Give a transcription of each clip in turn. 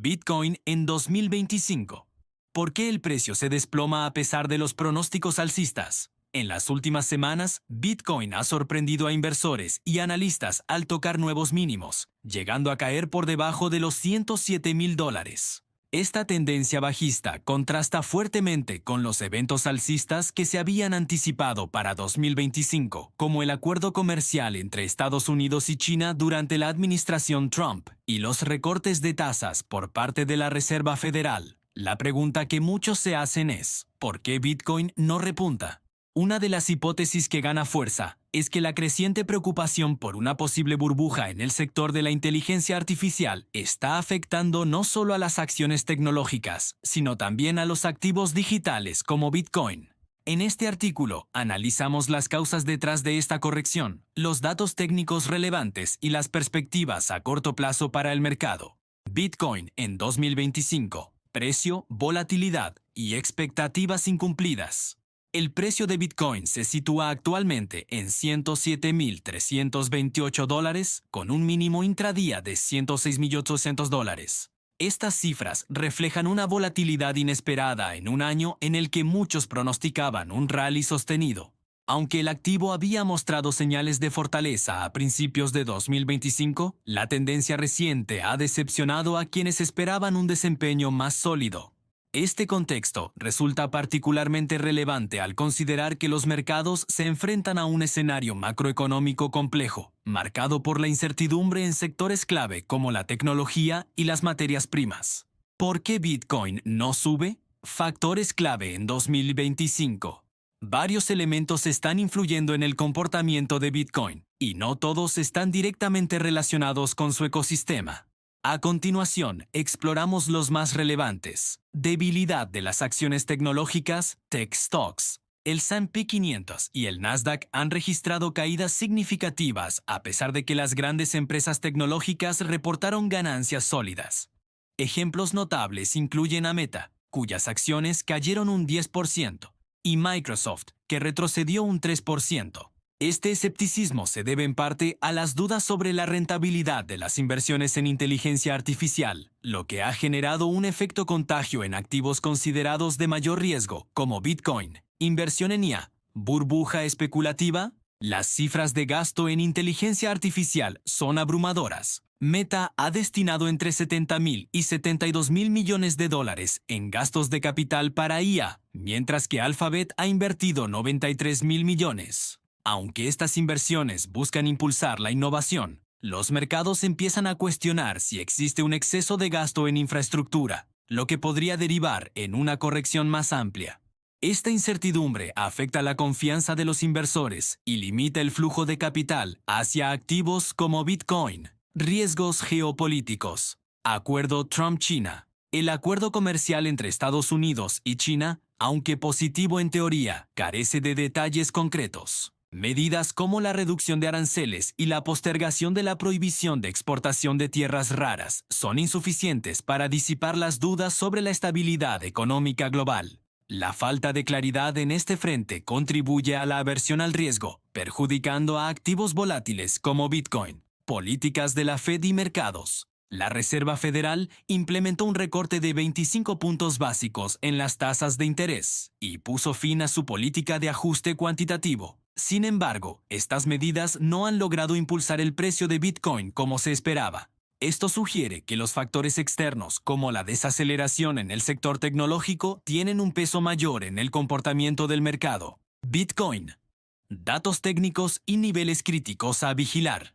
Bitcoin en 2025. ¿Por qué el precio se desploma a pesar de los pronósticos alcistas? En las últimas semanas, Bitcoin ha sorprendido a inversores y analistas al tocar nuevos mínimos, llegando a caer por debajo de los $107,000. Esta tendencia bajista contrasta fuertemente con los eventos alcistas que se habían anticipado para 2025, como el acuerdo comercial entre Estados Unidos y China durante la administración Trump y los recortes de tasas por parte de la Reserva Federal. La pregunta que muchos se hacen es, ¿por qué Bitcoin no repunta? Una de las hipótesis que gana fuerza es que la creciente preocupación por una posible burbuja en el sector de la inteligencia artificial está afectando no solo a las acciones tecnológicas, sino también a los activos digitales como Bitcoin. En este artículo analizamos las causas detrás de esta corrección, los datos técnicos relevantes y las perspectivas a corto plazo para el mercado. Bitcoin en 2025. Precio, volatilidad y expectativas incumplidas. El precio de Bitcoin se sitúa actualmente en $107,328, con un mínimo intradía de $106,800. Estas cifras reflejan una volatilidad inesperada en un año en el que muchos pronosticaban un rally sostenido. Aunque el activo había mostrado señales de fortaleza a principios de 2025, la tendencia reciente ha decepcionado a quienes esperaban un desempeño más sólido. Este contexto resulta particularmente relevante al considerar que los mercados se enfrentan a un escenario macroeconómico complejo, marcado por la incertidumbre en sectores clave como la tecnología y las materias primas. ¿Por qué Bitcoin no sube? Factores clave en 2025. Varios elementos están influyendo en el comportamiento de Bitcoin, y no todos están directamente relacionados con su ecosistema. A continuación, exploramos los más relevantes. Debilidad de las acciones tecnológicas, Tech Stocks. El S&P 500 y el Nasdaq han registrado caídas significativas a pesar de que las grandes empresas tecnológicas reportaron ganancias sólidas. Ejemplos notables incluyen a Meta, cuyas acciones cayeron un 10%, y Microsoft, que retrocedió un 3%. Este escepticismo se debe en parte a las dudas sobre la rentabilidad de las inversiones en inteligencia artificial, lo que ha generado un efecto contagio en activos considerados de mayor riesgo, como Bitcoin. Inversión en IA, burbuja especulativa. Las cifras de gasto en inteligencia artificial son abrumadoras. Meta ha destinado entre $70,000 y $72,000 millones en gastos de capital para IA, mientras que Alphabet ha invertido $93,000 millones. Aunque estas inversiones buscan impulsar la innovación, los mercados empiezan a cuestionar si existe un exceso de gasto en infraestructura, lo que podría derivar en una corrección más amplia. Esta incertidumbre afecta la confianza de los inversores y limita el flujo de capital hacia activos como Bitcoin. Riesgos geopolíticos. Acuerdo Trump-China. El acuerdo comercial entre Estados Unidos y China, aunque positivo en teoría, carece de detalles concretos. Medidas como la reducción de aranceles y la postergación de la prohibición de exportación de tierras raras son insuficientes para disipar las dudas sobre la estabilidad económica global. La falta de claridad en este frente contribuye a la aversión al riesgo, perjudicando a activos volátiles como Bitcoin. Políticas de la Fed y mercados. La Reserva Federal implementó un recorte de 25 puntos básicos en las tasas de interés y puso fin a su política de ajuste cuantitativo. Sin embargo, estas medidas no han logrado impulsar el precio de Bitcoin como se esperaba. Esto sugiere que los factores externos, como la desaceleración en el sector tecnológico, tienen un peso mayor en el comportamiento del mercado. Bitcoin. Datos técnicos y niveles críticos a vigilar.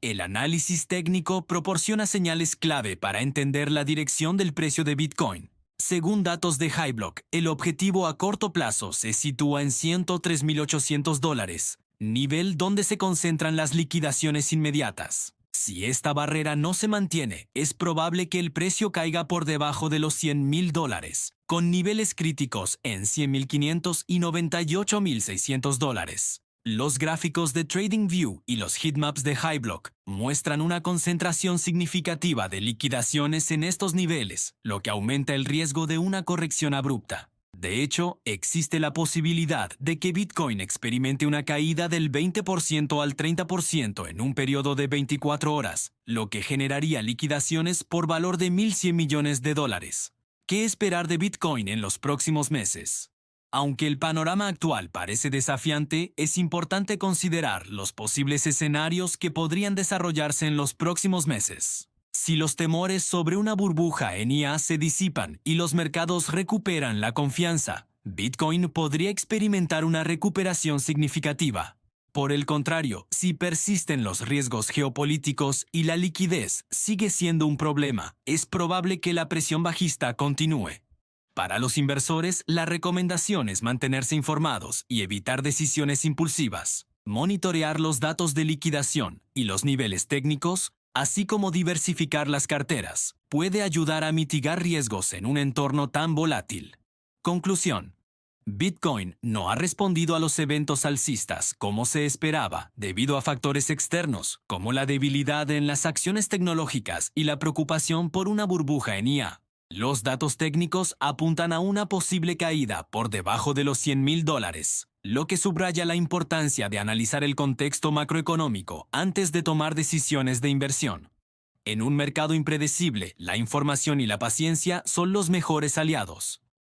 El análisis técnico proporciona señales clave para entender la dirección del precio de Bitcoin. Según datos de HighBlock, el objetivo a corto plazo se sitúa en $103,800, nivel donde se concentran las liquidaciones inmediatas. Si esta barrera no se mantiene, es probable que el precio caiga por debajo de los $100,000, con niveles críticos en $100,500 y $98,600. Los gráficos de TradingView y los heatmaps de HighBlock muestran una concentración significativa de liquidaciones en estos niveles, lo que aumenta el riesgo de una corrección abrupta. De hecho, existe la posibilidad de que Bitcoin experimente una caída del 20% al 30% en un periodo de 24 horas, lo que generaría liquidaciones por valor de 1.100 millones de dólares. ¿Qué esperar de Bitcoin en los próximos meses? Aunque el panorama actual parece desafiante, es importante considerar los posibles escenarios que podrían desarrollarse en los próximos meses. Si los temores sobre una burbuja en IA se disipan y los mercados recuperan la confianza, Bitcoin podría experimentar una recuperación significativa. Por el contrario, si persisten los riesgos geopolíticos y la liquidez sigue siendo un problema, es probable que la presión bajista continúe. Para los inversores, la recomendación es mantenerse informados y evitar decisiones impulsivas, monitorear los datos de liquidación y los niveles técnicos, así como diversificar las carteras, puede ayudar a mitigar riesgos en un entorno tan volátil. Conclusión. Bitcoin no ha respondido a los eventos alcistas como se esperaba debido a factores externos, como la debilidad en las acciones tecnológicas y la preocupación por una burbuja en IA. Los datos técnicos apuntan a una posible caída por debajo de los $100.000, lo que subraya la importancia de analizar el contexto macroeconómico antes de tomar decisiones de inversión. En un mercado impredecible, la información y la paciencia son los mejores aliados.